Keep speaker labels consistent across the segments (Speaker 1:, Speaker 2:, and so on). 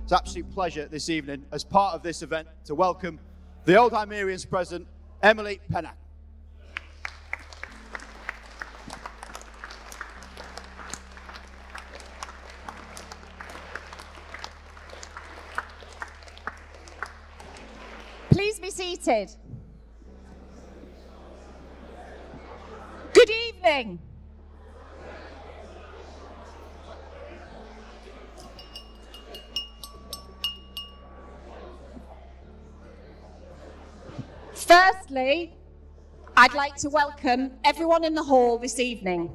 Speaker 1: It's an absolute pleasure this evening, as part of this event, to welcome the Old Hymerians President, Emily Pennack.
Speaker 2: Please be seated. Good evening. Firstly, I'd like to welcome everyone in the hall this evening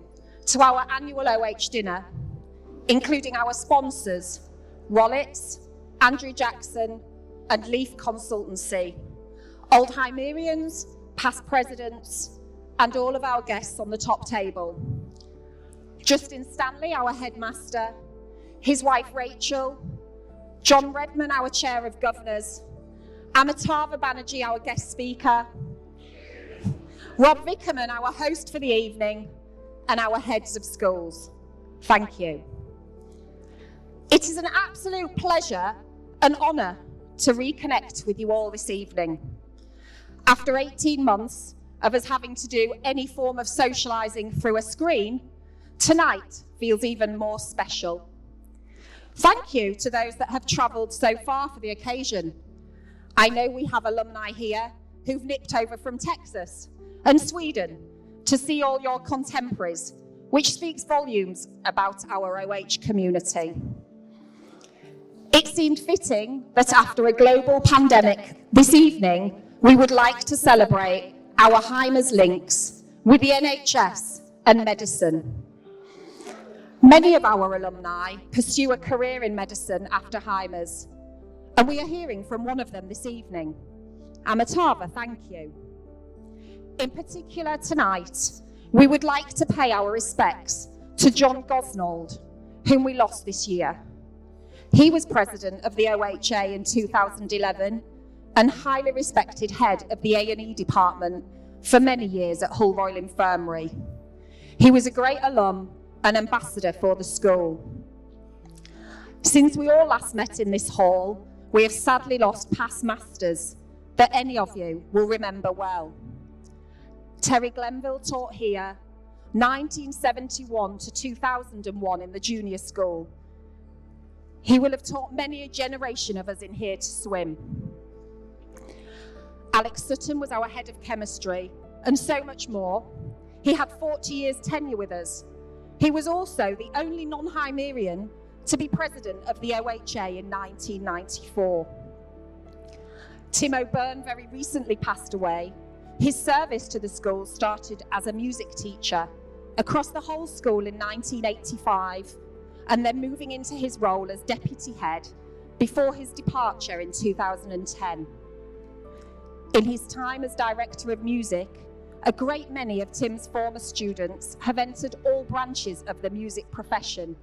Speaker 2: to our annual OH dinner, including our sponsors, Rollets, Andrew Jackson, and Leaf Consultancy, Old Hymerians, past presidents, and all of our guests on the top table. Justin Stanley, our headmaster, his wife Rachel, John Redman, our chair of governors, Amitava Banerjee, our guest speaker, Rob Vickerman, our host for the evening, and our heads of schools. Thank you. It is an absolute pleasure and honour to reconnect with you all this evening. After 18 months of us having to do any form of socialising through a screen, tonight feels even more special. Thank you to those that have travelled so far for the occasion. I know we have alumni here who've nipped over from Texas and Sweden to see all your contemporaries, which speaks volumes about our OH community. It seemed fitting that after a global pandemic this evening, we would like to celebrate our Hymers links with the NHS and medicine. Many of our alumni pursue a career in medicine after Hymers, and we are hearing from one of them this evening. Amitava, thank you. In particular tonight, we would like to pay our respects to John Gosnold, whom we lost this year. He was president of the OHA in 2011 and highly respected head of the A&E department for many years at Hull Royal Infirmary. He was a great alum and ambassador for the school. Since we all last met in this hall, we have sadly lost past masters that any of you will remember well. Terry Glenville taught here 1971 to 2001 in the junior school. He will have taught many a generation of us in here to swim. Alex Sutton was our head of chemistry, and so much more. He had 40 years tenure with us. He was also the only non-Hymerian to be president of the OHA in 1994. Tim O'Byrne very recently passed away. His service to the school started as a music teacher across the whole school in 1985, and then moving into his role as deputy head before his departure in 2010. In his time as director of music, a great many of Tim's former students have entered all branches of the music profession,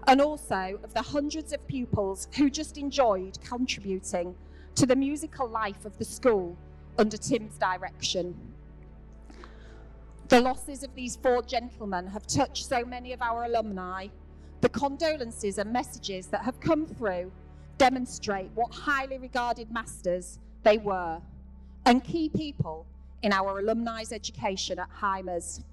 Speaker 2: and also of the hundreds of pupils who just enjoyed contributing to the musical life of the school under Tim's direction. The losses of these four gentlemen have touched so many of our alumni. The condolences and messages that have come through demonstrate what highly regarded masters they were and key people in our alumni's education at Hymers.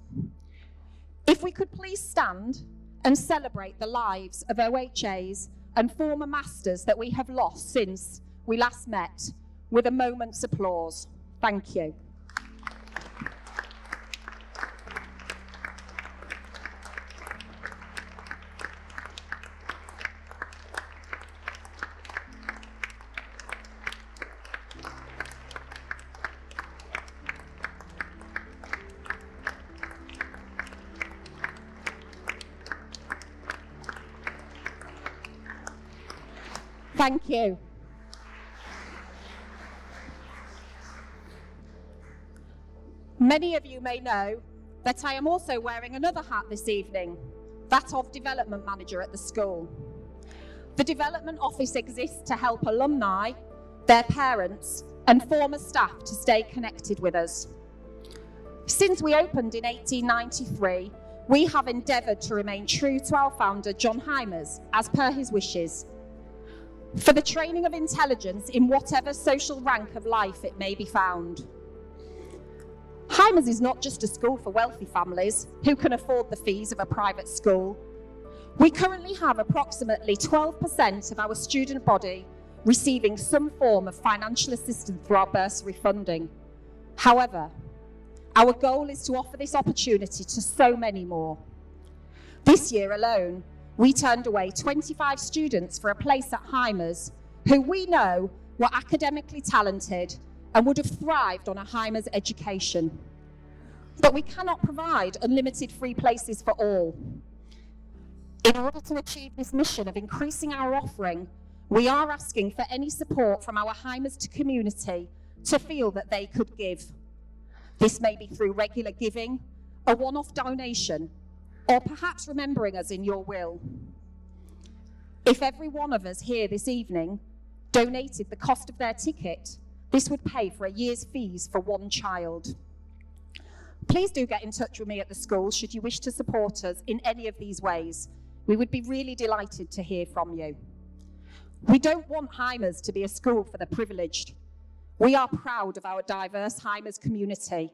Speaker 2: If we could please stand and celebrate the lives of OHAs and former masters that we have lost since we last met with a moment's applause. Thank you. Thank you. Many of you may know that I am also wearing another hat this evening, that of Development Manager at the school. The Development Office exists to help alumni, their parents, and former staff to stay connected with us. Since we opened in 1893, we have endeavoured to remain true to our founder, John Hymers, as per his wishes. for the training of intelligence in whatever social rank of life it may be found. Hymers is not just a school for wealthy families who can afford the fees of a private school. We currently have approximately 12% of our student body receiving some form of financial assistance through our bursary funding. However, our goal is to offer this opportunity to so many more. This year alone, we turned away 25 students for a place at Hymers who we know were academically talented and would have thrived on a Hymers education. But we cannot provide unlimited free places for all. In order to achieve this mission of increasing our offering, we are asking for any support from our Hymers community to feel that they could give. This may be through regular giving, a one-off donation, or perhaps remembering us in your will. If every one of us here this evening donated the cost of their ticket, this would pay for a year's fees for one child. Please do get in touch with me at the school should you wish to support us in any of these ways. We would be really delighted to hear from you. We don't want Hymers to be a school for the privileged. We are proud of our diverse Hymers community,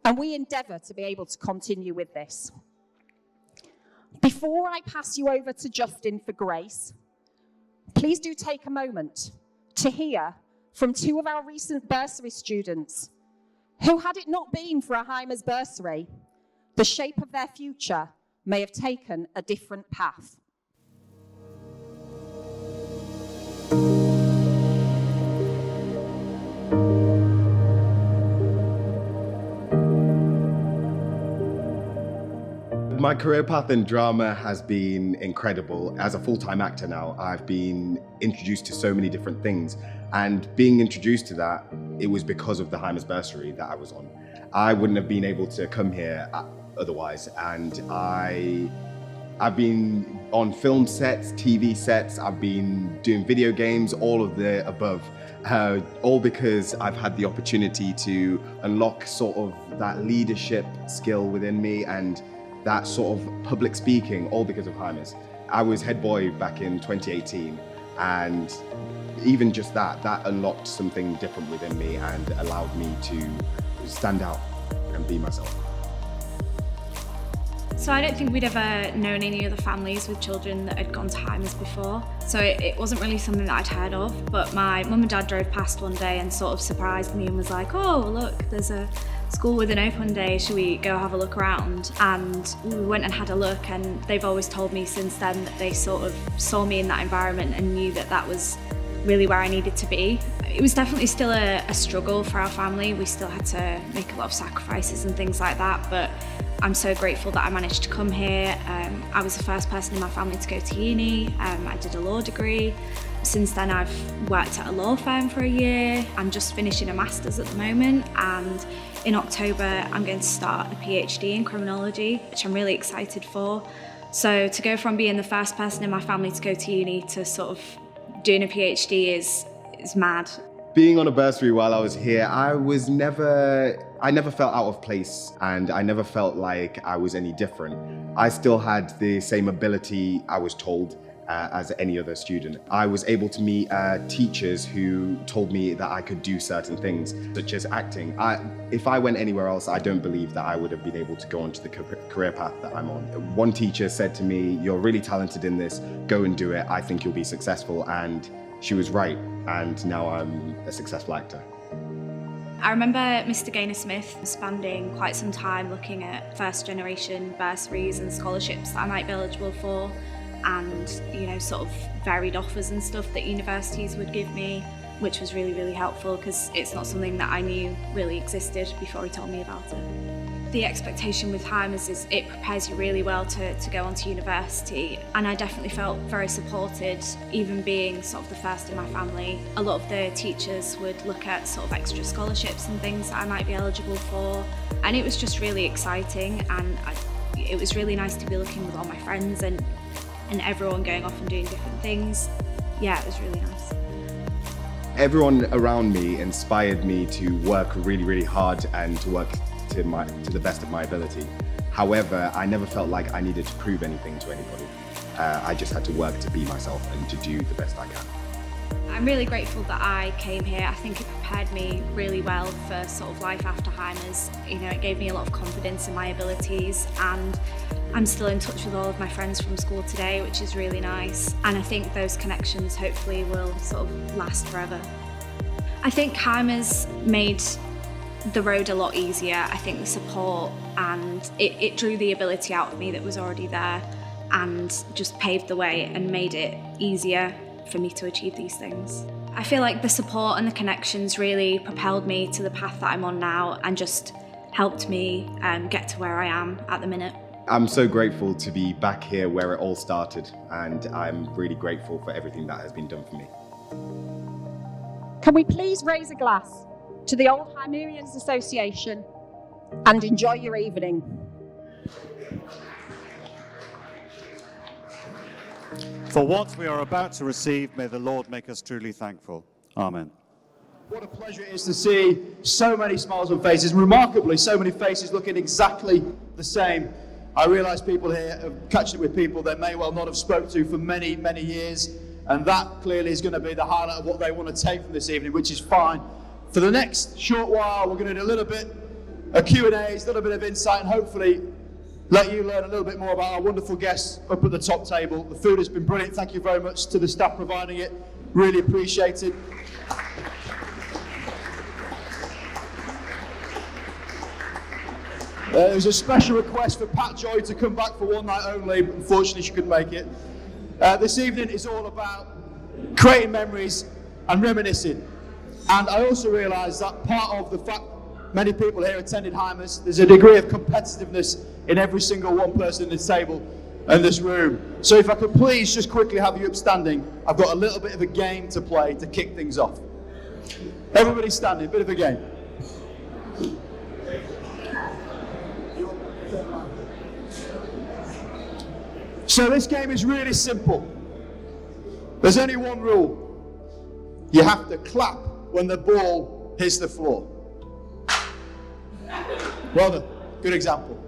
Speaker 2: and we endeavour to be able to continue with this. Before I pass you over to Justin for grace, please do take a moment to hear from two of our recent bursary students who, had it not been for a Hymers bursary, the shape of their future may have taken a different path.
Speaker 3: My career path in drama has been incredible. As a full-time actor now, I've been introduced to so many different things. And being introduced to that, it was because of the Hymers bursary that I was on. I wouldn't have been able to come here otherwise. And I've been on film sets, TV sets, I've been doing video games, all of the above. All because I've had the opportunity to unlock sort of that leadership skill within me and that sort of public speaking, all because of Hymers. I was head boy back in 2018, and even just that unlocked something different within me and allowed me to stand out and be myself.
Speaker 4: So I don't think we'd ever known any other families with children that had gone to Hymers before. So it wasn't really something that I'd heard of, but my mum and dad drove past one day and sort of surprised me and was like, oh, look, there's a school with an open day, should we go have a look around? And we went and had a look, and they've always told me since then that they sort of saw me in that environment and knew that that was really where I needed to be. It was definitely still a struggle for our family. We still had to make a lot of sacrifices and things like that, but I'm so grateful that I managed to come here. I was the first person in my family to go to uni. I did a law degree. Since then I've worked at a law firm for a year. I'm just finishing a master's at the moment, and in October I'm going to start a PhD in criminology, which I'm really excited for. So to go from being the first person in my family to go to uni to sort of doing a PhD is mad.
Speaker 3: Being on a bursary while I was here, I never felt out of place, and I never felt like I was any different. I still had the same ability, I was told, as any other student. I was able to meet teachers who told me that I could do certain things, such as acting. If I went anywhere else, I don't believe that I would have been able to go onto the career path that I'm on. One teacher said to me, "You're really talented in this, go and do it. I think you'll be successful." And she was right, and now I'm a successful actor.
Speaker 4: I remember Mr. Gaynor-Smith spending quite some time looking at first generation bursaries and scholarships that I might be eligible for, and sort of varied offers and stuff that universities would give me, which was really, really helpful because it's not something that I knew really existed before he told me about it. The expectation with Hymers is it prepares you really well to go on to university, and I definitely felt very supported, even being sort of the first in my family. A lot of the teachers would look at sort of extra scholarships and things that I might be eligible for, and it was just really exciting, and it was really nice to be looking with all my friends and everyone going off and doing different things. Yeah, it was really nice.
Speaker 3: Everyone around me inspired me to work really, really hard and to work to the best of my ability. However, I never felt like I needed to prove anything to anybody. I just had to work to be myself and to do the best I can.
Speaker 4: I'm really grateful that I came here. I think it prepared me really well for sort of life after Heimers. You know, it gave me a lot of confidence in my abilities, and I'm still in touch with all of my friends from school today, which is really nice. And I think those connections hopefully will sort of last forever. I think Heimers made the road a lot easier. I think the support, and it drew the ability out of me that was already there and just paved the way and made it easier for me to achieve these things. I feel like the support and the connections really propelled me to the path that I'm on now and just helped me get to where I am at the minute.
Speaker 3: I'm so grateful to be back here where it all started, and I'm really grateful for everything that has been done for me.
Speaker 2: Can we please raise a glass to the Old Hymerians Association and enjoy your evening?
Speaker 5: For what we are about to receive, may the Lord make us truly thankful. Amen.
Speaker 1: What a pleasure it is to see so many smiles on faces. Remarkably, so many faces looking exactly the same. I realise people here have catched up with people they may well not have spoke to for many, many years, and that clearly is going to be the highlight of what they want to take from this evening, which is fine. For the next short while, we're going to do a little bit of Q&As, a little bit of insight, and hopefully let you learn a little bit more about our wonderful guests up at the top table. The food has been brilliant. Thank you very much to the staff providing it. Really appreciate it. There was a special request for Pat Joy to come back for one night only, but unfortunately she couldn't make it. This evening is all about creating memories and reminiscing. And I also realise that part of the fact many people here attended Heimers, there's a degree of competitiveness in every single one person in this table and this room. So if I could please just quickly have you upstanding, I've got a little bit of a game to play to kick things off. Everybody standing, bit of a game. So this game is really simple. There's only one rule. You have to clap when the ball hits the floor. Well done. Good example.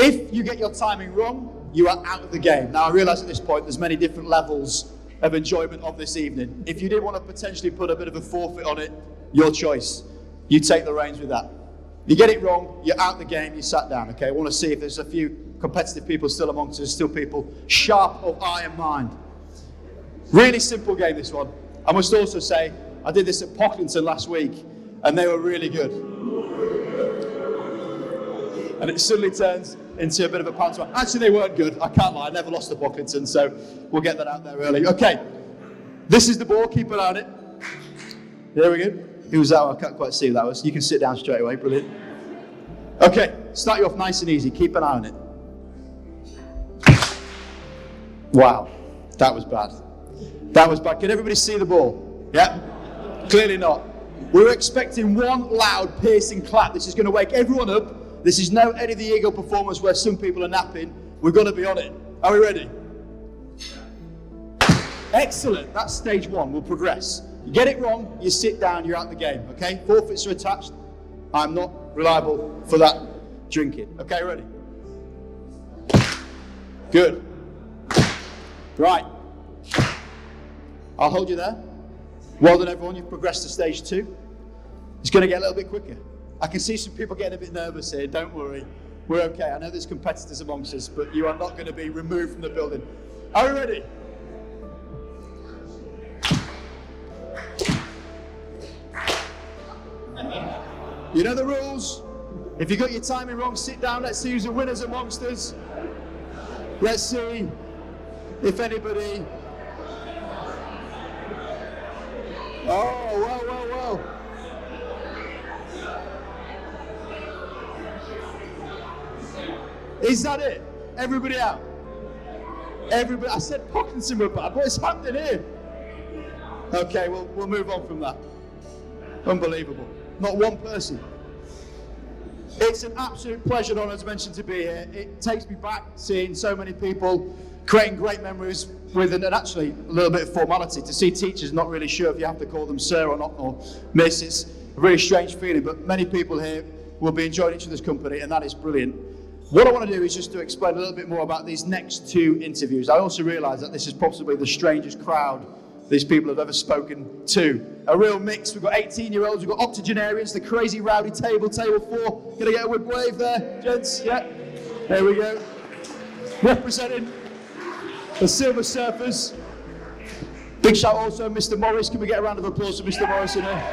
Speaker 1: If you get your timing wrong, you are out of the game. Now I realise at this point there's many different levels of enjoyment of this evening. If you did want to potentially put a bit of a forfeit on it, your choice. You take the reins with that. You get it wrong, you're out the game, you sat down, okay? I want to see if there's a few competitive people still amongst us, still people sharp of eye and mind. Really simple game, this one. I must also say, I did this at Pocklington last week, and they were really good. And it suddenly turns into a bit of a pantomime. Actually, they weren't good, I can't lie, I never lost to Pocklington, so we'll get that out there early. Okay, this is the ball, keep an eye on it. There we go. Who was that? I can't quite see who that was. You can sit down straight away, brilliant. Okay, start you off nice and easy, keep an eye on it. Wow, that was bad. That was bad. Can everybody see the ball? Yeah? Clearly not. We were expecting one loud, piercing clap. This is going to wake everyone up. This is no Eddie the Eagle performance where some people are napping. We're going to be on it. Are we ready? Excellent. That's stage one. We'll progress. You get it wrong, you sit down, you're out the game, okay? Forfeits are attached. I'm not reliable for that drinking. Okay, ready? Good. Right. I'll hold you there. Well done, everyone. You've progressed to stage two. It's going to get a little bit quicker. I can see some people getting a bit nervous here. Don't worry. We're okay. I know there's competitors amongst us, but you are not going to be removed from the building. Are we ready? You know the rules. If you got your timing wrong, sit down. Let's see who's the winners amongst us. Let's see if anybody... Oh, well. Is that it? Everybody out? Everybody, I said Pocklington were bad, but it's happening here. Okay, we'll move on from that. Unbelievable. Not one person. It's an absolute pleasure and honour, as mentioned, to be here. It takes me back seeing so many people creating great memories with and actually a little bit of formality. To see teachers not really sure if you have to call them sir or not, or miss, it's a really strange feeling, but many people here will be enjoying each other's company, and that is brilliant. What I want to do is just to explain a little bit more about these next two interviews. I also realise that this is possibly the strangest crowd these people have ever spoken to. A real mix. We've got 18-year-olds, we've got octogenarians, the crazy rowdy table 4. Gonna get a whip wave there, gents? Yeah. There we go. Representing the Silver Surfers. Big shout also Mr. Morris. Can we get a round of applause for Mr. Morris in here?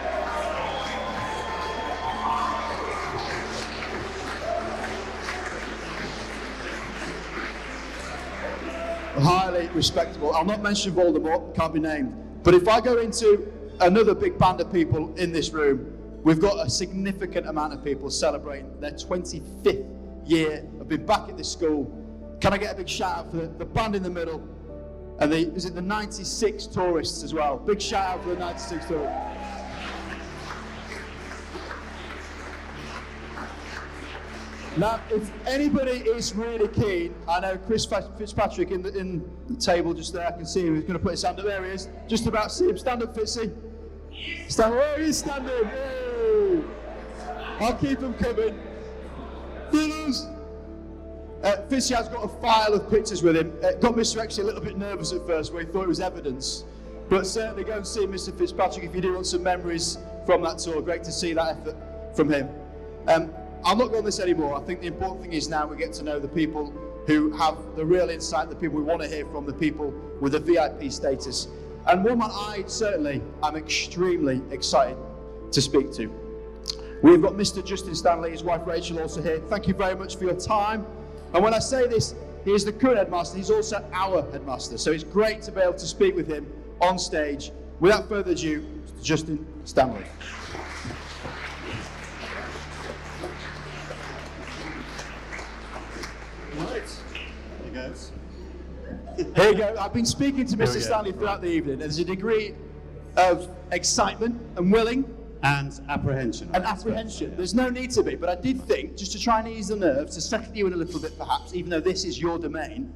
Speaker 1: Highly respectable. I'll not mention Voldemort, can't be named. But if I go into another big band of people in this room, we've got a significant amount of people celebrating their 25th year of being back at this school. Can I get a big shout out for the band in the middle? And is it the 96 tourists as well? Big shout out for the 96 tourists. Now, if anybody is really keen, I know Chris Fitzpatrick in the table just there, I can see him, he's going to put his hand up, there he is. Just about to see him. Stand up, Fitzy. Stand up, oh, he's standing. Oh. I'll keep him coming. Fitzy has got a file of pictures with him. Got Mr. X a little bit nervous at first where he thought it was evidence. But certainly go and see Mr. Fitzpatrick if you do want some memories from that tour. Great to see that effort from him. I'll not go on this anymore. I think the important thing is now we get to know the people who have the real insight, the people we want to hear from, the people with the VIP status. And one man I'm extremely excited to speak to. We've got Mr. Justin Stanley, his wife Rachel also here. Thank you very much for your time. And when I say this, he is the current headmaster, he's also our headmaster. So it's great to be able to speak with him on stage. Without further ado, Mr. Justin Stanley. Here you go. I've been speaking to Mr. Stanley throughout the evening. There's a degree of excitement and willing.
Speaker 6: And apprehension.
Speaker 1: There's no need to be, but I did think, just to try and ease the nerves, to settle you in a little bit perhaps, even though this is your domain,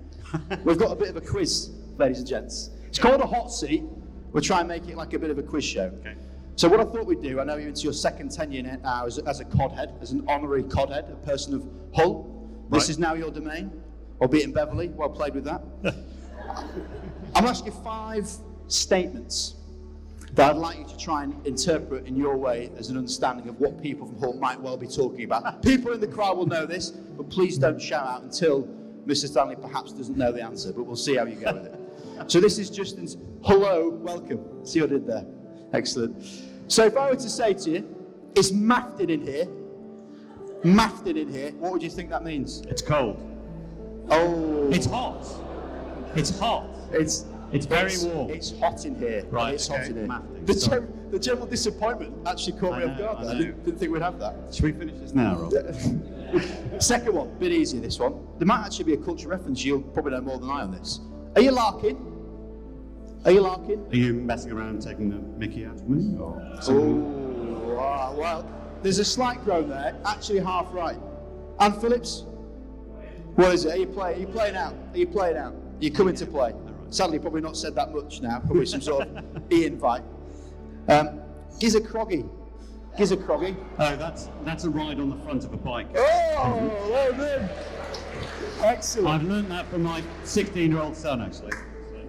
Speaker 1: we've got a bit of a quiz, ladies and gents. It's called a hot seat. We'll try and make it like a bit of a quiz show. Okay. So what I thought we'd do, I know you're into your second tenure now as a COD head, as an honorary COD head, a person of Hull. This is now your domain, albeit in Beverley. Well played with that. I'm going to ask you 5 statements that I'd like you to try and interpret in your way as an understanding of what people from Hull might well be talking about. People in the crowd will know this, but please don't shout out until Mr. Stanley perhaps doesn't know the answer, but we'll see how you go with it. So this is Justin's hello, welcome. See what I did there? Excellent. So if I were to say to you, it's mafted in here, what would you think that means?
Speaker 6: It's cold.
Speaker 1: Oh.
Speaker 6: It's hot. It's hot. It's very warm.
Speaker 1: It's hot in here.
Speaker 6: Right,
Speaker 1: it's hot in here.
Speaker 6: Sorry.
Speaker 1: The general disappointment actually caught me off guard. I didn't think we'd have that.
Speaker 6: Should we finish this now, Rob?
Speaker 1: Second one, bit easier this one. There might actually be a cultural reference. You'll probably know more than I on this. Are you larking?
Speaker 6: Are you messing around taking the mickey out of me?
Speaker 1: Well, there's a slight groan there. Actually half right. Anne Phillips? What is it? Are you playing out? Are you coming to play? Sadly, probably not said that much now. Probably some sort of e-invite. Gizzard-croggy.
Speaker 6: Oh, that's a ride on the front of a bike.
Speaker 1: Oh, well done. Excellent.
Speaker 6: I've learned that from my 16-year-old son, actually.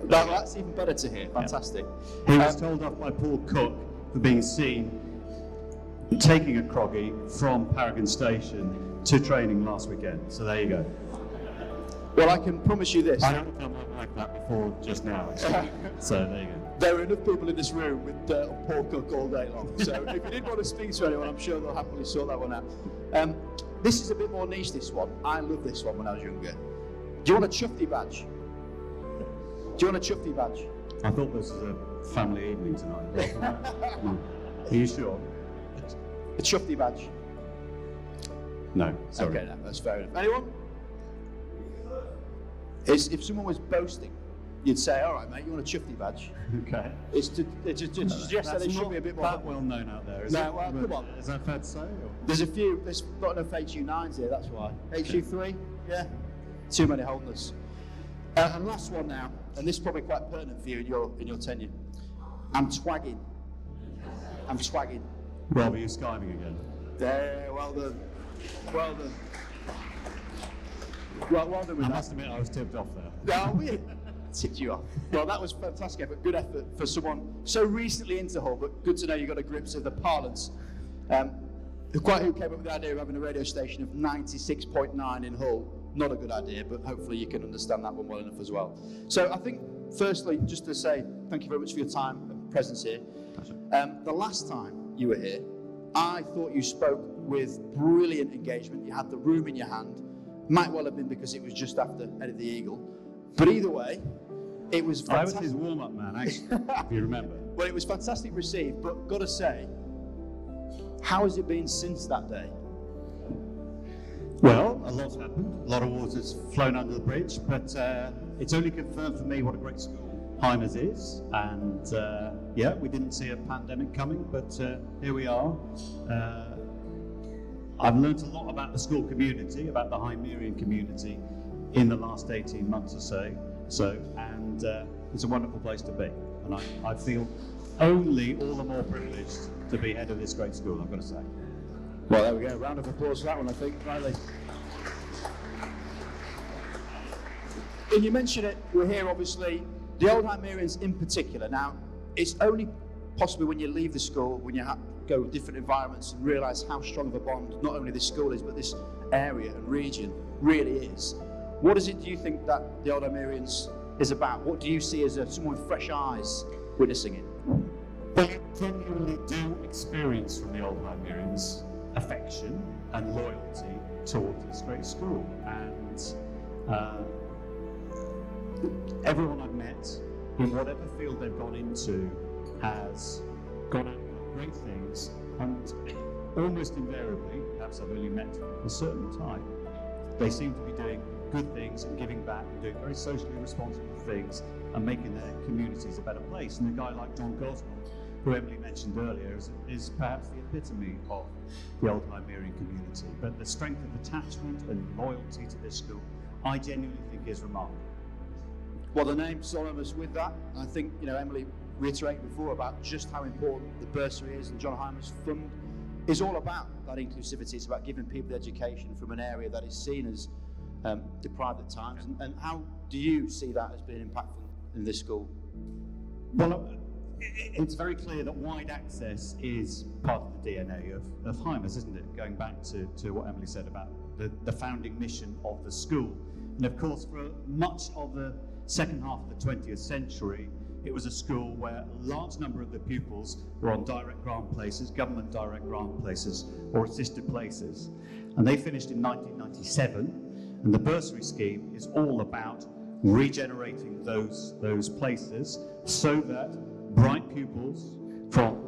Speaker 1: That's even better to hear. Fantastic.
Speaker 6: He was told off by Paul Cook for being seen taking a croggy from Paragon Station to training last weekend. So there you go.
Speaker 1: Well, I can promise you this.
Speaker 6: I haven't done like that before just now, actually. So there you go.
Speaker 1: There are enough people in this room with Paul Cook all day long. So if you did want to speak to anyone, I'm sure they'll happily sort that one out. This is a bit more niche, this one. I loved this one when I was younger. Do you want a Chufty badge?
Speaker 6: I thought this was a family evening tonight. Are you sure?
Speaker 1: A Chufty badge?
Speaker 6: No, sorry.
Speaker 1: Okay, no, that's fair enough. Anyone? If someone was boasting, you'd say, all right, mate, you want a Chufty badge?
Speaker 6: Okay.
Speaker 1: It's to suggest that there should be a bit more.
Speaker 6: That well known out there, is it?
Speaker 1: No, well, come on.
Speaker 6: Is that fair to say? Or?
Speaker 1: There's not enough HU9s here, that's why. HU3? Yeah. Too many holders. And last one now, and this is probably quite pertinent for you in your tenure. I'm twagging.
Speaker 6: Rob, are you skiving again?
Speaker 1: There, well done. Well done with
Speaker 6: I must admit I was tipped off there.
Speaker 1: No, tipped you off. Well, that was fantastic effort. Good effort for someone so recently into Hull, but good to know you got a grip of the parlance. Who came up with the idea of having a radio station of 96.9 in Hull. Not a good idea, but hopefully you can understand that one well enough as well. So I think, firstly, just to say thank you very much for your time and presence here. The last time you were here, I thought you spoke with brilliant engagement. You had the room in your hand. Might well have been because it was just after Head of the Eagle. But either way, it was fantastic.
Speaker 6: I was his warm-up man, actually, if you remember.
Speaker 1: Well, it was fantastic received, but got to say, how has it been since that day?
Speaker 6: Well, a lot's happened. A lot of water's flown under the bridge, but it's only confirmed for me what a great school Heimers is. And yeah, we didn't see a pandemic coming, but here we are. I've learned a lot about the school community, about the Hymerian community in the last 18 months or so. And it's a wonderful place to be. And I feel only all the more privileged to be head of this great school, I've got to say.
Speaker 1: Well, there we go. Round of applause for that one, I think. Rightly. And you mentioned it, we're here obviously, the Old Hymerians in particular. Now, it's only possibly when you leave the school, when you go to different environments and realise how strong of a bond not only this school is, but this area and region really is. What is it, do you think, that the Old Hymerians is about? What do you see as someone with fresh eyes witnessing it?
Speaker 6: Well, you genuinely do experience from the Old Hymerians affection and loyalty towards this great school. And everyone I've met, in whatever field they've gone into, has gone out and done great things, and almost invariably, perhaps I've only met a certain type, they seem to be doing good things and giving back and doing very socially responsible things and making their communities a better place. And a guy like John Gosnell, who Emily mentioned earlier, is perhaps the epitome of the Old Hymerian community. But the strength of attachment and loyalty to this school, I genuinely think is remarkable.
Speaker 1: Well, the name's synonymous with that. I think, Emily reiterated before about just how important the bursary is, and John Hymers Fund is all about that inclusivity. It's about giving people the education from an area that is seen as deprived at times. And how do you see that as being impactful in this school?
Speaker 6: Well, it's very clear that wide access is part of the DNA of Heimers, isn't it? Going back to what Emily said about the founding mission of the school. And of course, for much of the second half of the 20th century, it was a school where a large number of the pupils were on direct grant places, government direct grant places, or assisted places. And they finished in 1997, and the bursary scheme is all about regenerating those places so that bright pupils from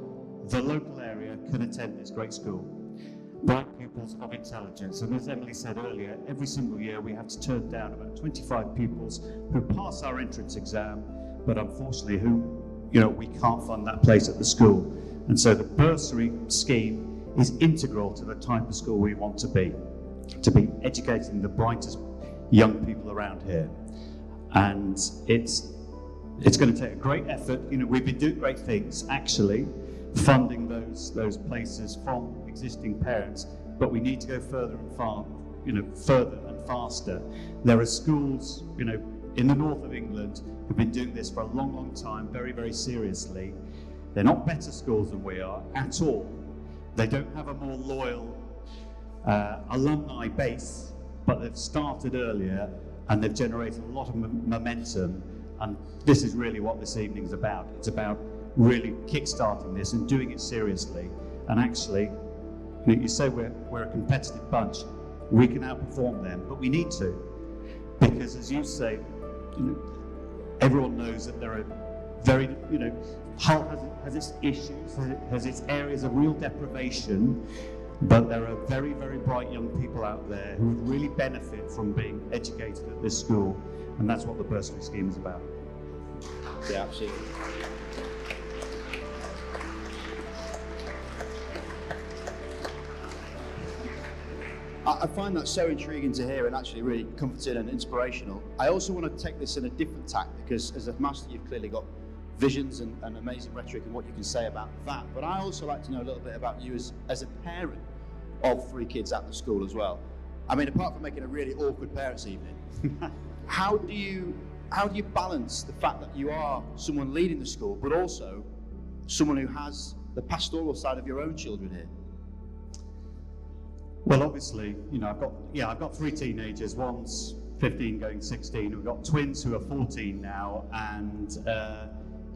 Speaker 6: the local area can attend this great school. Bright pupils of intelligence. And as Emily said earlier, every single year we have to turn down about 25 pupils who pass our entrance exam, but unfortunately we can't fund that place at the school. And so the bursary scheme is integral to the type of school we want to be educating the brightest young people around here. And it's going to take a great effort. We've been doing great things, actually, funding those places from existing parents, but we need to go further and faster. There are schools, in the north of England who've been doing this for a long, long time, very, very seriously. They're not better schools than we are at all. They don't have a more loyal alumni base, but they've started earlier and they've generated a lot of momentum. And this is really what this evening's about. It's about really kick-starting this and doing it seriously. And actually, you say we're a competitive bunch. We can outperform them, but we need to. Because as you say, everyone knows that there are very, Hull has its issues, has its areas of real deprivation, but there are very, very bright young people out there who would really benefit from being educated at this school. And that's what the bursary scheme is about.
Speaker 1: Yeah, absolutely. I find that so intriguing to hear and actually really comforting and inspirational. I also want to take this in a different tack because as a master you've clearly got visions and amazing rhetoric and what you can say about that. But I also like to know a little bit about you as a parent of 3 kids at the school as well. I mean, apart from making a really awkward parents' evening, how do you how do you balance the fact that you are someone leading the school, but also someone who has the pastoral side of your own children here?
Speaker 6: Well, obviously, I've got 3 teenagers. One's 15 going 16. We've got twins who are 14 now, and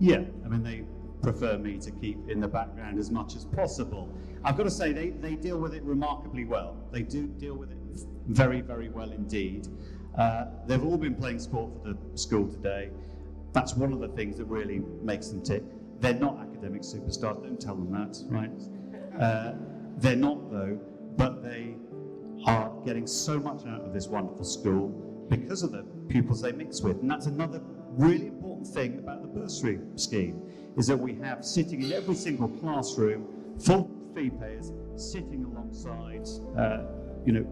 Speaker 6: they prefer me to keep in the background as much as possible. I've got to say, they deal with it remarkably well. They do deal with it very, very well indeed. They've all been playing sport for the school today. That's one of the things that really makes them tick. They're not academic superstars, don't tell them that, right? They're not, though, but they are getting so much out of this wonderful school because of the pupils they mix with. And that's another really important thing about the bursary scheme, is that we have sitting in every single classroom, full fee payers, sitting alongside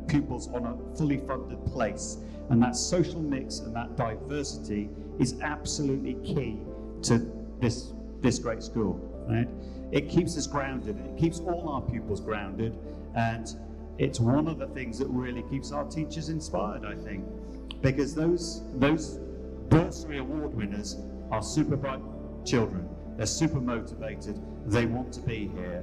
Speaker 6: pupils on a fully funded place. And that social mix and that diversity is absolutely key to this great school, right? It keeps us grounded, it keeps all our pupils grounded, and it's one of the things that really keeps our teachers inspired, I think, because those bursary award winners are super bright children. They're super motivated, they want to be here,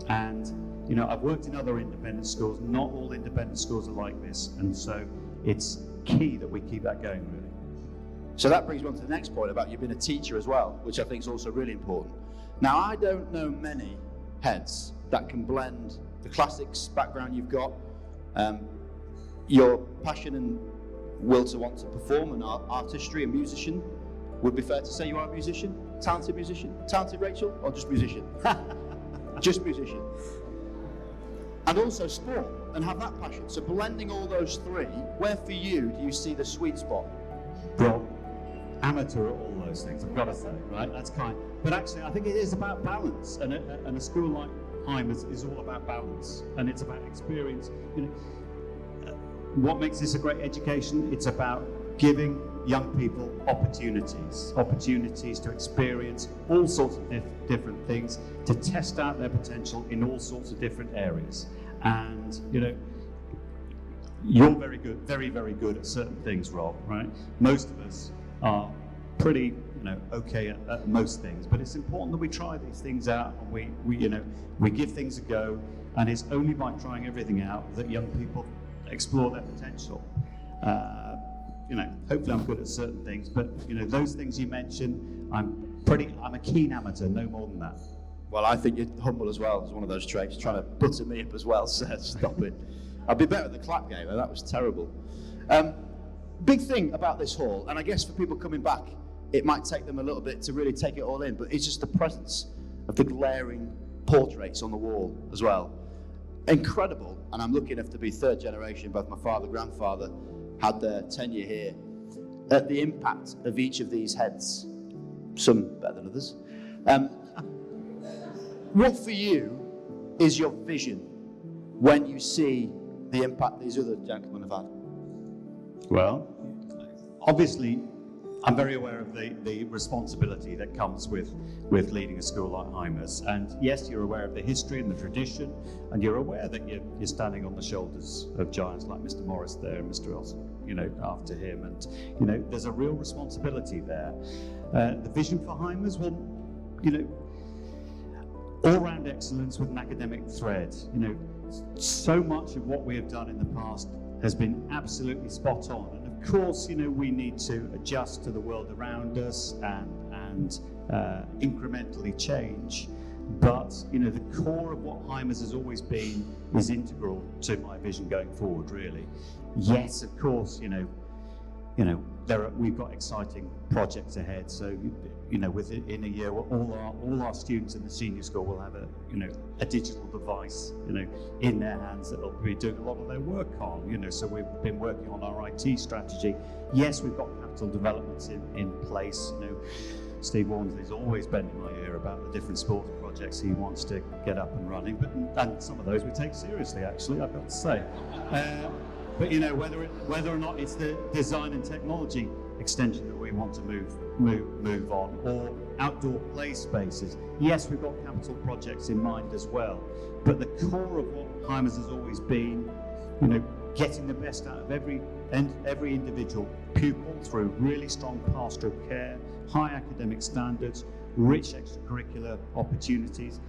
Speaker 6: and I've worked in other independent schools. Not all independent schools are like this, and so it's key that we keep that going, really.
Speaker 1: So that brings me on to the next point about you being a teacher as well, which I think is also really important. Now, I don't know many heads that can blend the classics background you've got, your passion and will to want to perform, and artistry and musician. Would it be fair to say you are a musician? Talented musician? Talented Rachel? Or just musician? Just musician. And also sport, and have that passion. So blending all those three, where for you do you see the sweet spot?
Speaker 6: Well, amateur at all those things, I've got to say, right? That's kind. But actually, I think it is about balance, and a school like Hymers is all about balance, and it's about experience. What makes this a great education? It's about giving young people opportunities to experience all sorts of different things, to test out their potential in all sorts of different areas. And you're very good, very, very good at certain things, Rob, right? Most of us are pretty, okay at most things, but it's important that we try these things out, and we give things a go, and it's only by trying everything out that young people explore their potential. Hopefully I'm good at certain things, but those things you mentioned, I'm a keen amateur, no more than that.
Speaker 1: Well, I think you're humble as well. It's one of those traits, trying to butter me up as well, so stop it. I'd be better at the clap game, though. That was terrible. Big thing about this hall, and I guess for people coming back, it might take them a little bit to really take it all in, but it's just the presence of the glaring portraits on the wall as well. Incredible, and I'm lucky enough to be third generation. Both my father and grandfather had their tenure here. At the impact of each of these heads, some better than others. What for you is your vision when you see the impact these other gentlemen have had?
Speaker 6: Well, obviously, I'm very aware of the responsibility that comes with leading a school like Hymers. And yes, you're aware of the history and the tradition, and you're aware that you're standing on the shoulders of giants like Mr. Morris there and Mr. Elson, after him. And, there's a real responsibility there. The vision for Hymers, well, all-round excellence with an academic thread. So much of what we have done in the past has been absolutely spot on. And of course, we need to adjust to the world around us and incrementally change. But, the core of what Hymers has always been is integral to my vision going forward, really. Yes, of course, we've got exciting projects ahead. So, within a year, all our students in the senior school will have a digital device, in their hands that they'll be doing a lot of their work on. So we've been working on our IT strategy. Yes, we've got capital developments in place. Steve Warnsley's always bending my ear about the different sports projects he wants to get up and running, and some of those we take seriously, actually, I've got to say. But whether or not it's the design and technology extension that we want to move on, or outdoor play spaces. Yes, we've got capital projects in mind as well, but the core of what Hymers has always been, getting the best out of every every individual pupil through really strong pastoral care, high academic standards, rich extracurricular opportunities.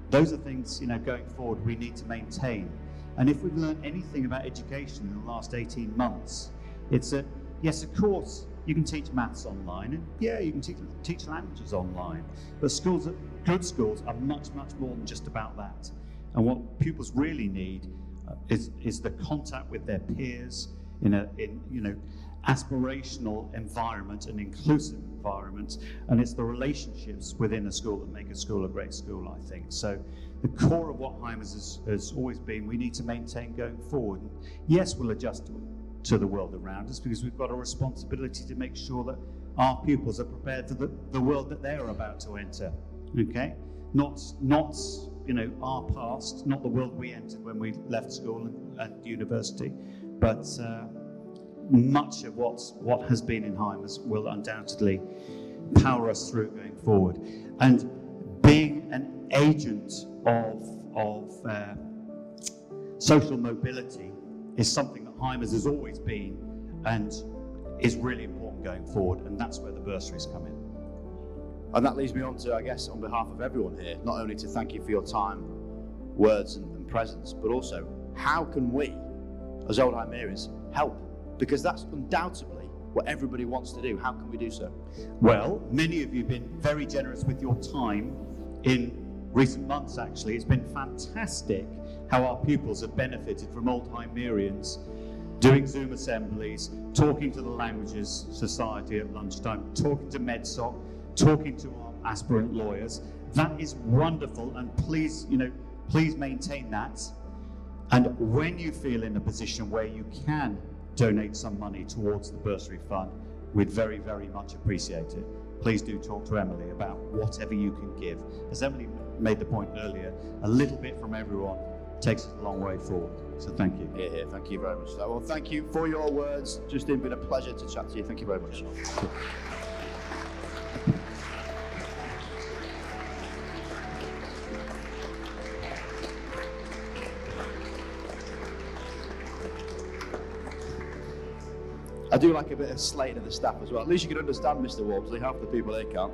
Speaker 6: Those are things, going forward we need to maintain. And if we've learned anything about education in the last 18 months, it's that, yes, of course, you can teach maths online, and yeah, you can teach languages online, but good schools are much, much more than just about that. And what pupils really need is the contact with their peers in aspirational environment, an inclusive environment, and it's the relationships within a school that make a school a great school, I think. So the core of what Heimers has always been, we need to maintain going forward. And yes, we'll adjust to the world around us, because we've got a responsibility to make sure that our pupils are prepared for the world that they're about to enter. Okay, not our past, not the world we entered when we left school and university, but much of what has been in Heimers will undoubtedly power us through going forward. And being an agent of social mobility is something that Heimers has always been and is really important going forward, and that's where the bursaries come in.
Speaker 1: And that leads me on to, I guess, on behalf of everyone here, not only to thank you for your time, words and presence, but also how can we, as Old Heimerians, help? Because that's undoubtedly what everybody wants to do. How can we do so?
Speaker 6: Well, many of you have been very generous with your time in recent months, actually. It's been fantastic how our pupils have benefited from Old Heimerians doing Zoom assemblies, talking to the Languages Society at lunchtime, talking to MedSoc, talking to our aspirant lawyers. That is wonderful, and please maintain that. And when you feel in a position where you can donate some money towards the bursary fund, we'd very, very much appreciate it. Please do talk to Emily about whatever you can give. As Emily made the point earlier, a little bit from everyone takes us a long way forward. So thank you.
Speaker 1: Hear, hear. Thank you very much for that. Well, thank you for your words. Justin, been a pleasure to chat to you. Thank you very much. I do like a bit of slating of the staff as well. At least you can understand Mr. Walmsley. Half the people they can't.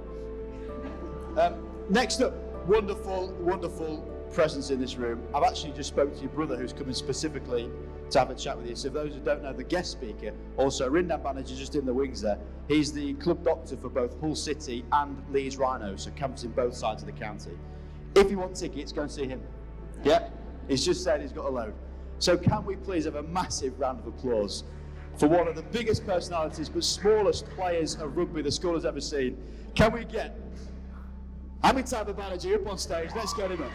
Speaker 1: Next up, wonderful, wonderful presence in this room. I've actually just spoke to your brother, who's coming specifically to have a chat with you. So for those who don't know, the guest speaker, also Rindan Banerjee, just in the wings there. He's the club doctor for both Hull City and Leeds Rhinos, so canvassing both sides of the county. If you want tickets, go and see him. Yeah, he's just said he's got a load. So can we please have a massive round of applause for one of the biggest personalities but smallest players of rugby the school has ever seen. Can we get Amitabh Banerjee up on stage? Let's get him up.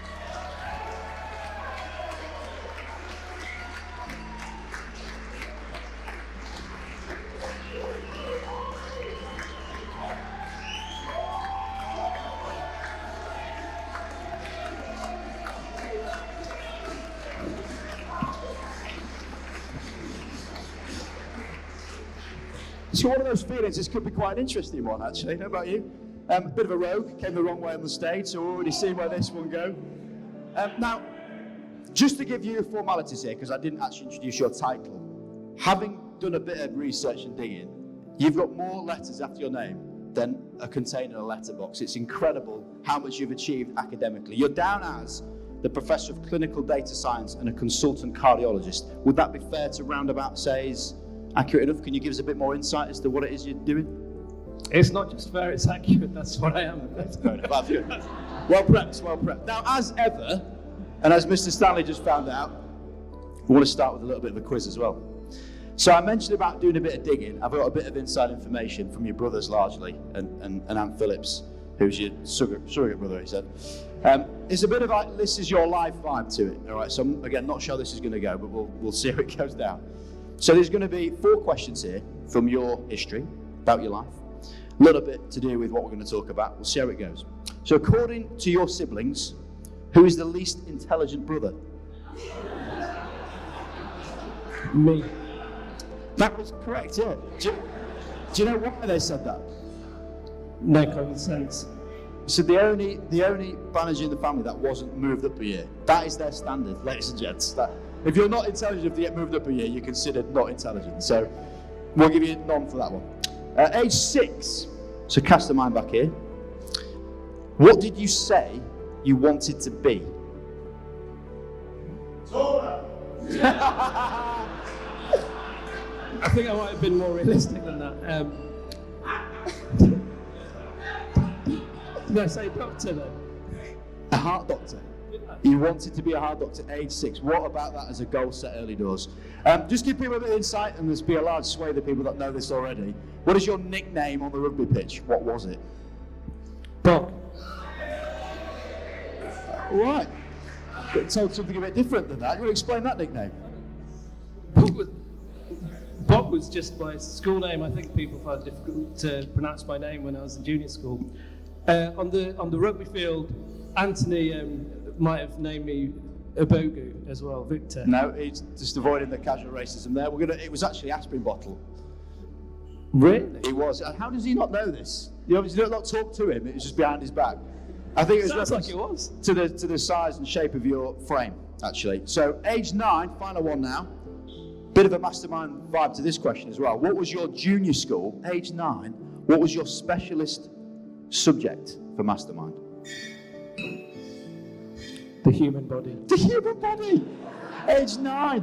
Speaker 1: So one of those feelings, this could be quite an interesting one actually. How about you? A bit of a rogue, came the wrong way on the stage, so we're already seeing where this one go. Now, just to give you formalities here, because I didn't actually introduce your title, having done a bit of research and digging, you've got more letters after your name than a container in a letterbox. It's incredible how much you've achieved academically. You're down as the Professor of Clinical Data Science and a consultant cardiologist. Would that be fair to roundabout say is accurate enough? Can you give us a bit more insight as to what it is you're doing?
Speaker 7: It's not just fair, it's accurate. That's what I am.
Speaker 1: That's fair enough. That's good. Well prepped, well prepped. Now, as ever, and as Mr. Stanley just found out, we want to start with a little bit of a quiz as well. So I mentioned about doing a bit of digging. I've got a bit of inside information from your brothers largely, and Anne Phillips, who's your surrogate brother, he said. It's a bit of like, this is your life vibe to it, all right? So I'm, again, not sure this is going to go, but we'll see how it goes down. So there's going to be 4 questions here from your history, about your life. A little bit to do with what we're going to talk about. We'll see how it goes. So according to your siblings, who is the least intelligent brother?
Speaker 7: Me.
Speaker 1: That was correct, yeah. Do you know why they said that?
Speaker 7: No common sense.
Speaker 1: So the only Banerjee in the family that wasn't moved up a year. That is their standard, ladies and gents. If you're not intelligent, if you get moved up a year, you're considered not intelligent. So we'll give you none for that one. Age 6. So cast the mind back here. What did you say you wanted to be?
Speaker 7: I think I might have been more realistic than that. Did I say doctor then?
Speaker 1: A heart doctor. You wanted to be a heart doctor age 6. What about that as a goal set early doors? Just give people a bit of insight, and there's be a large swathe of people that know this already. What is your nickname on the rugby pitch? What was it?
Speaker 7: Bob.
Speaker 1: Right. Got told something a bit different than that. You want to explain that nickname?
Speaker 7: Bob was just my school name. I think people found it difficult to pronounce my name when I was in junior school. On the rugby field, Anthony might have named me Abogu as well, Victor.
Speaker 1: No, he's just avoiding the casual racism there. It was actually aspirin bottle.
Speaker 7: Really?
Speaker 1: It was. And how does he not know this? You obviously don't not talk to him. It was just behind his back. I think it was
Speaker 7: Sounds like it was.
Speaker 1: to the size and shape of your frame, actually. So age 9, final one now. Bit of a mastermind vibe to this question as well. What was your junior school, age 9? What was your specialist subject for mastermind?
Speaker 7: The human body.
Speaker 1: The human body. Age 9.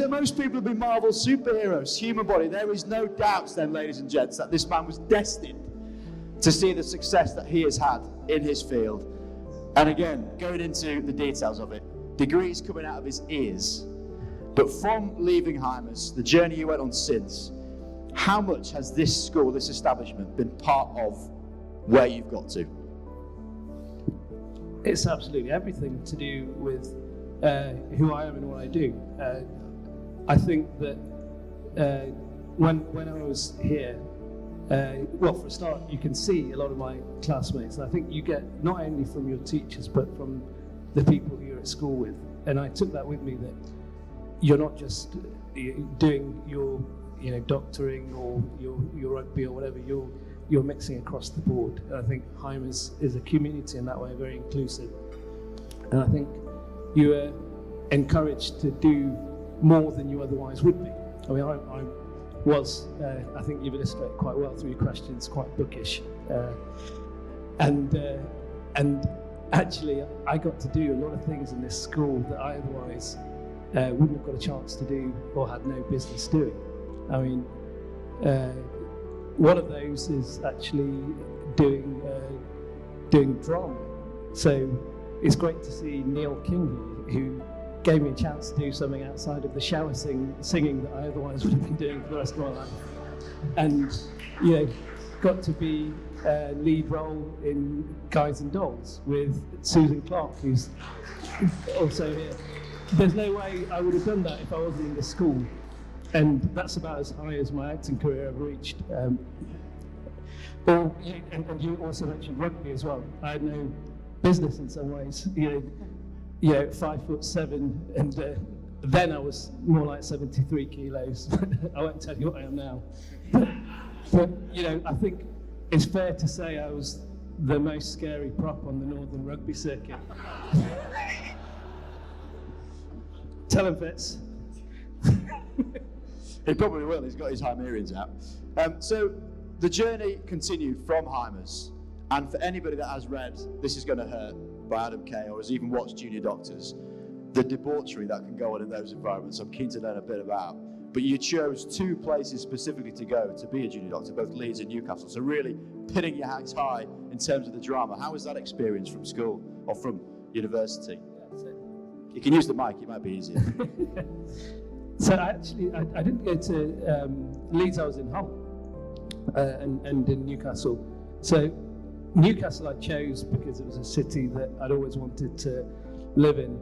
Speaker 1: Most people have been Marvel superheroes. Human body. There is no doubt then, ladies and gents, that this man was destined to see the success that he has had in his field. And again, going into the details of it, degrees coming out of his ears. But from leaving Heimers, the journey you went on since, how much has this school, this establishment, been part of where you've got to?
Speaker 7: It's absolutely everything to do with who I am and what I do. I think that when I was here, well, for a start, you can see a lot of my classmates. And I think you get not only from your teachers, but from the people you're at school with. And I took that with me, that you're not just doing your, doctoring or your rugby or whatever. You're mixing across the board. And I think Heimers is a community in that way, very inclusive. And I think you are encouraged to do more than you otherwise would be. I mean, I was, I think you've illustrated quite well through your questions, quite bookish. And actually, I got to do a lot of things in this school that I otherwise wouldn't have got a chance to do or had no business doing. I mean, one of those is actually doing drama. So it's great to see Neil King here, who gave me a chance to do something outside of the shower singing that I otherwise would have been doing for the rest of my life. And, got to be lead role in Guys and Dolls with Susan Clark, who's also here. There's no way I would have done that if I wasn't in the school. And that's about as high as my acting career ever reached. And you also mentioned rugby as well. I had no business in some ways. 5'7", and then I was more like 73 kilos. I won't tell you what I am now. But I think it's fair to say I was the most scary prop on the Northern Rugby circuit. Tell him, Fitz.
Speaker 1: He probably will. He's got his Heimerians out. So the journey continued from Heimers, and for anybody that has read This Is Gonna Hurt by Adam Kay, or has even watched Junior Doctors, the debauchery that can go on in those environments, I'm keen to learn a bit about. But you chose 2 places specifically to go to be a junior doctor, both Leeds and Newcastle. So really pinning your hats high in terms of the drama. How was that experience from school or from university? You can use the mic, it might be easier.
Speaker 7: So I didn't go to Leeds. I was in Hull and in Newcastle. So Newcastle I chose because it was a city that I'd always wanted to live in.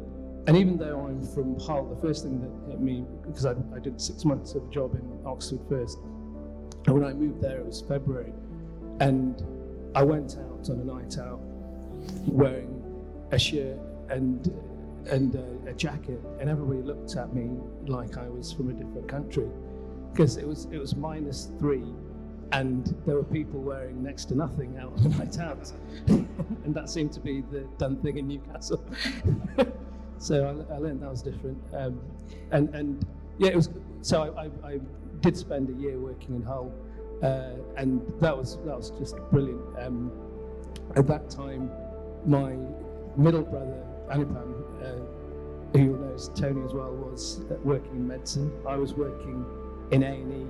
Speaker 7: And even though I'm from Hull, the first thing that hit me, because I did 6 months of a job in Oxford first, and when I moved there it was February, and I went out on a night out wearing a shirt and a jacket, and everybody looked at me like I was from a different country, because it was -3, and there were people wearing next to nothing out on a night out, and that seemed to be the done thing in Newcastle. So I learned that was different. And yeah, it was. So I did spend a year working in Hull, and that was just brilliant. At that time, my middle brother Anupam, who you'll know as Tony as well, was working in medicine. I was working in A&E,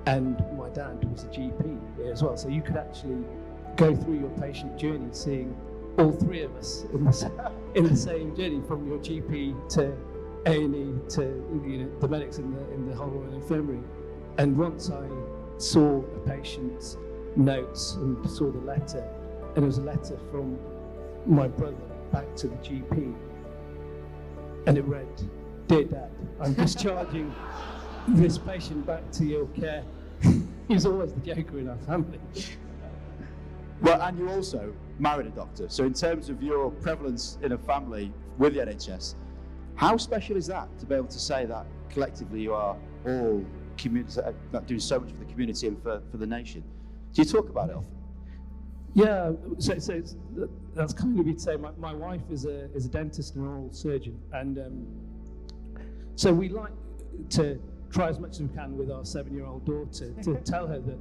Speaker 7: and my dad was a GP here as well. So you could actually go through your patient journey, seeing all three of us in the same journey, from your GP to A&E to the medics in the Hull Royal Infirmary. And once I saw a patient's notes and saw the letter, and it was a letter from my brother back to the GP, and it read, "Dear Dad, I'm discharging this patient back to your care." He's always the joker in our family.
Speaker 1: Well, and you also married a doctor. So in terms of your prevalence in a family with the NHS, how special is that, to be able to say that collectively you are all communities that doing so much for the community and for the nation? Do you talk about it often?
Speaker 7: Yeah, so that's kind of, you'd say. My wife is a dentist and oral surgeon, and so we like to try as much as we can with our 7-year-old daughter to tell her that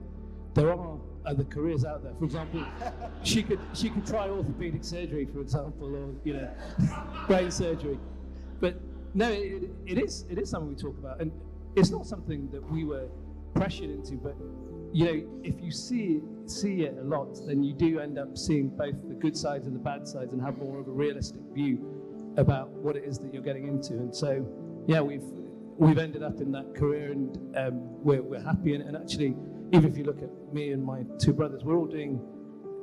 Speaker 7: there are other careers out there. For example, she could try orthopedic surgery, for example, or brain surgery. But no, it is something we talk about, and it's not something that we were pressured into. But if you see it a lot, then you do end up seeing both the good sides and the bad sides, and have more of a realistic view about what it is that you're getting into. And so, yeah, we've ended up in that career, and we're happy. And actually, even if you look at me and my two brothers, we're all doing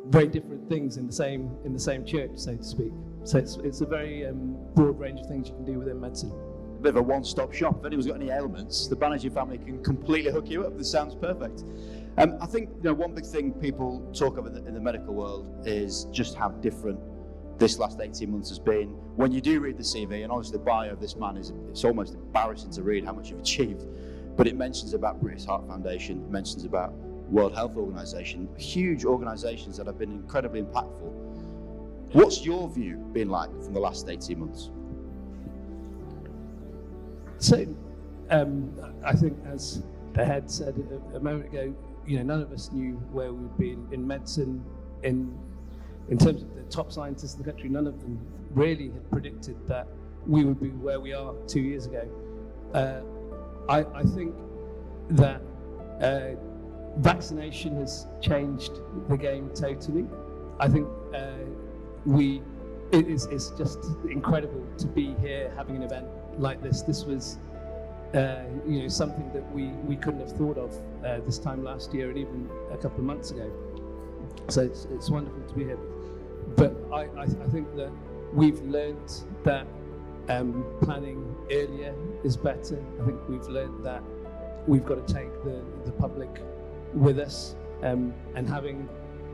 Speaker 7: very different things in the same church, so to speak. So it's a very broad range of things you can do within medicine.
Speaker 1: A bit of a one-stop shop. If anyone's got any ailments, the Banerjee family can completely hook you up. This sounds perfect. I think one big thing people talk of in the medical world is just how different this last 18 months has been. When you do read the CV, and honestly the bio of this man it's almost embarrassing to read how much you've achieved, but it mentions about British Heart Foundation, it mentions about World Health Organization, huge organizations that have been incredibly impactful. What's your view been like from the last 18 months?
Speaker 7: So, I think, as the head said a moment ago, none of us knew where we would be in medicine. In terms of the top scientists in the country, none of them really had predicted that we would be where we are 2 years ago. I think that vaccination has changed the game totally. I think it's just incredible to be here having an event like this. This was something that we couldn't have thought of this time last year, and even a couple of months ago. So it's wonderful to be here. But I think that we've learned that planning earlier is better. I think we've learned that we've got to take the public with us, and having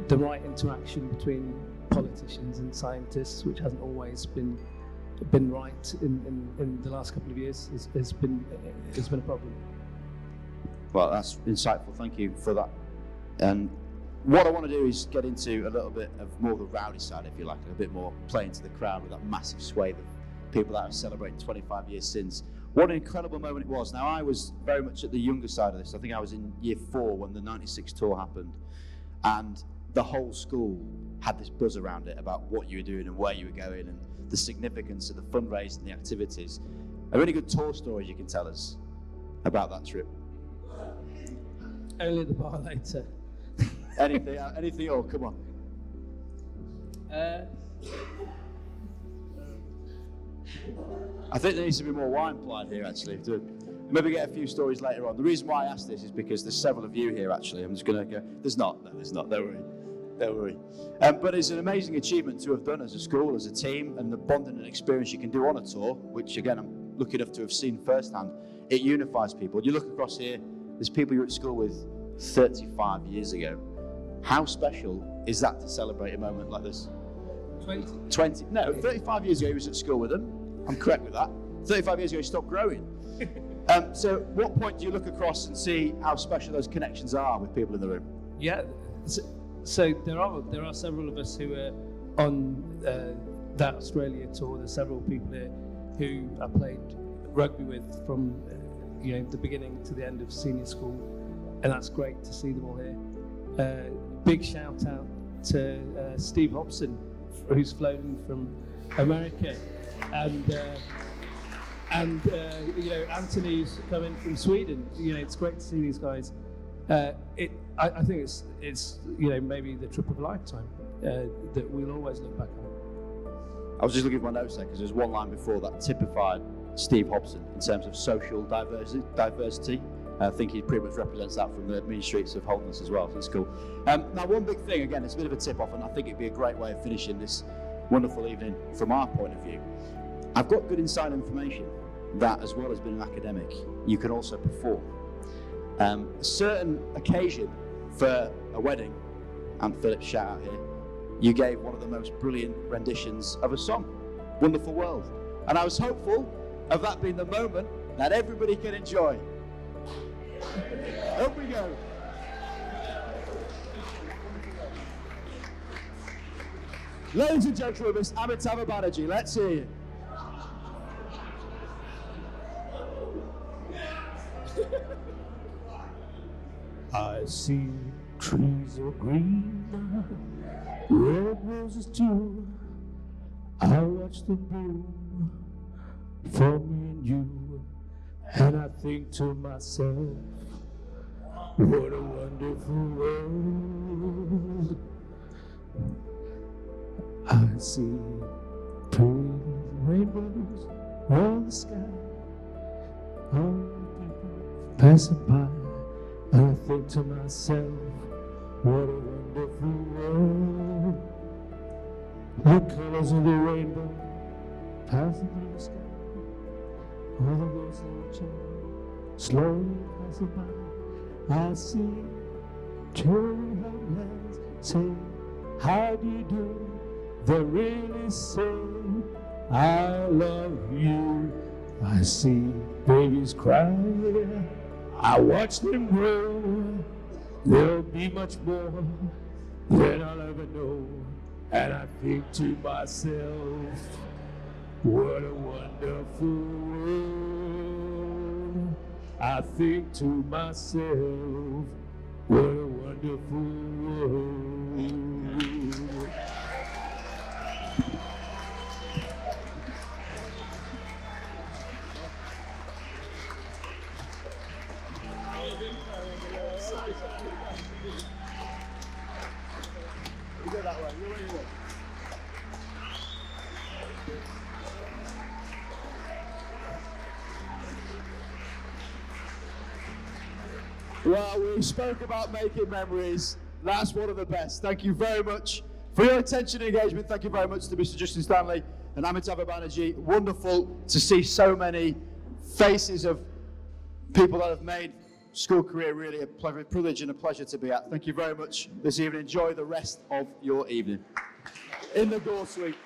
Speaker 7: the right interaction between politicians and scientists, which hasn't always been right in the last couple of years, has been a problem.
Speaker 1: Well, that's insightful. Thank you for that. And what I want to do is get into a little bit of more of the rowdy side, if you like, a bit more play into the crowd with that massive swathe of people that are celebrating 25 years since. What an incredible moment it was. Now, I was very much at the younger side of this. I think I was in year 4 when the 96 tour happened, and the whole school had this buzz around it about what you were doing and where you were going and the significance of the fundraising and the activities. Are there any good tour stories you can tell us about that trip?
Speaker 7: Only at the bar later.
Speaker 1: Anything? Oh, come on. I think there needs to be more wine plied here, actually. Maybe get a few stories later on. The reason why I asked this is because there's several of you here, actually. I'm just going to go. There's not. Don't worry. But it's an amazing achievement to have done as a school, as a team, and the bonding and experience you can do on a tour, which, again, I'm lucky enough to have seen firsthand. It unifies people. You look across here, there's people you were at school with 35 years ago. How special is that to celebrate a moment like this? 20. No, 35 years ago he was at school with them. I'm correct with that. 35 years ago he stopped growing. So what point do you look across and see how special those connections are with people in the room?
Speaker 7: Yeah, so there are several of us who are on that Australia tour. There's several people here who I played rugby with from the beginning to the end of senior school, and that's great to see them all here. Big shout out to Steve Hobson, who's flown from America, and Anthony's coming from Sweden. It's great to see these guys. I think it's maybe the trip of a lifetime that we'll always look back on.
Speaker 8: I was just looking at my notes there because there's one line before that typified Steve Hobson in terms of social diversity. I think he pretty much represents that from the mean streets of Holderness as well, so it's cool. Now, one big thing, again, it's a bit of a tip-off, and I think it'd be a great way of finishing this wonderful evening from our point of view. I've got good inside information that, as well as being an academic, you can also perform. A certain occasion for a wedding, and Philip, shout out here, you gave one of the most brilliant renditions of a song, Wonderful World. And I was hopeful of that being the moment that everybody can enjoy. Up we go. Ladies and gentlemen, Miss Amitabh Banerjee, let's hear you.
Speaker 7: I see trees of green, red roses too. I watch them bloom for me and you, and I think to myself, what a wonderful world. I see pretty rainbows on the sky, all the people passing by. And I think to myself, what a wonderful world. The colors of the rainbow passing through the sky. All of those little children slowly passing by. I see children hold hands, say, how do you do? They really say, I love you. I see babies cry. I watch them grow. There'll be much more than I'll ever know. And I think to myself, what a wonderful world. I think to myself, what a wonderful world.
Speaker 1: Well, we spoke about making memories. That's one of the best. Thank you very much for your attention and engagement. Thank you very much to Mr. Justin Stanley and Amitabh Banerjee. Wonderful to see so many faces of people that have made school career really a privilege and a pleasure to be at. Thank you very much this evening. Enjoy the rest of your evening. In the Gore Suite.